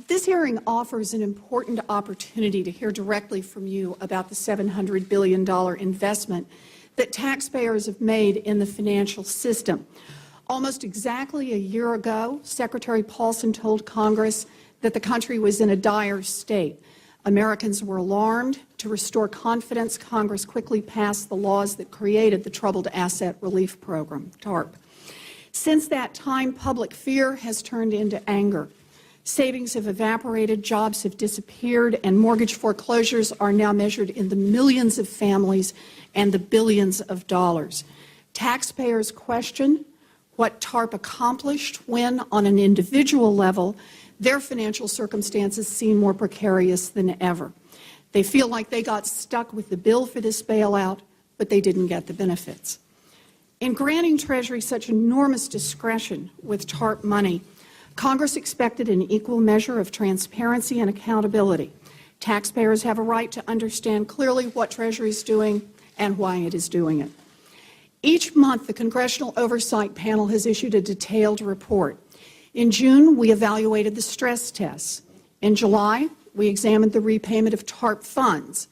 This hearing offers an important opportunity to hear directly from you about the $700 billion investment that taxpayers have made in the financial system. Almost exactly a year ago, Secretary Paulson told Congress that the country was in a dire state. Americans were alarmed. To restore confidence, Congress quickly passed the laws that created the Troubled Asset Relief Program, TARP. Since that time, public fear has turned into anger. Savings have evaporated, jobs have disappeared, and mortgage foreclosures are now measured in the millions of families and the billions of dollars. Taxpayers question what TARP accomplished when, on an individual level, their financial circumstances seem more precarious than ever. They feel like they got stuck with the bill for this bailout, but they didn't get the benefits. In granting Treasury such enormous discretion with TARP money, Congress expected an equal measure of transparency and accountability. Taxpayers have a right to understand clearly what Treasury is doing and why it is doing it. Each month, the Congressional Oversight Panel has issued a detailed report. In June, we evaluated the stress tests. In July, we examined the repayment of TARP funds.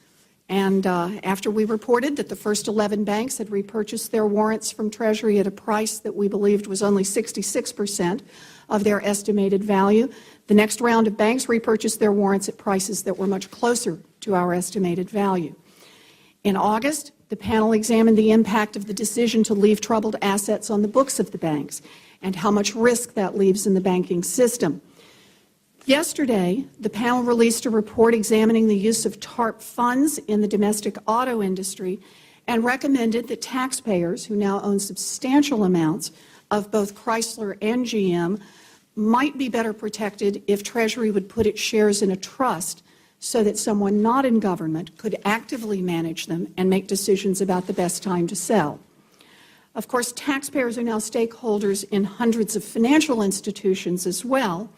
And after we reported that the first 11 banks had repurchased their warrants from Treasury at a price that we believed was only 66% of their estimated value, the next round of banks repurchased their warrants at prices that were much closer to our estimated value. In August, the panel examined the impact of the decision to leave troubled assets on the books of the banks and how much risk that leaves in the banking system. Yesterday, the panel released a report examining the use of TARP funds in the domestic auto industry and recommended that taxpayers, who now own substantial amounts of both Chrysler and GM, might be better protected if Treasury would put its shares in a trust so that someone not in government could actively manage them and make decisions about the best time to sell. Of course, taxpayers are now stakeholders in hundreds of financial institutions as well.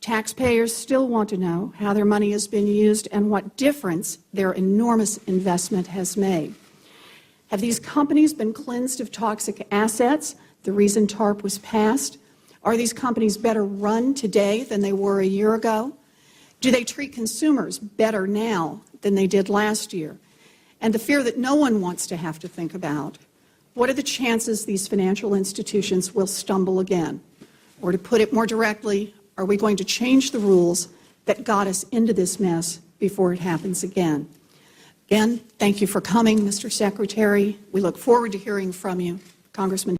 Taxpayers still want to know how their money has been used and what difference their enormous investment has made. Have these companies been cleansed of toxic assets, the reason TARP was passed? Are these companies better run today than they were a year ago? Do they treat consumers better now than they did last year? And the fear that no one wants to have to think about, what are the chances these financial institutions will stumble again? Or to put it more directly, are we going to change the rules that got us into this mess before it happens again? Again, thank you for coming, Mr. Secretary. We look forward to hearing from you. Congressman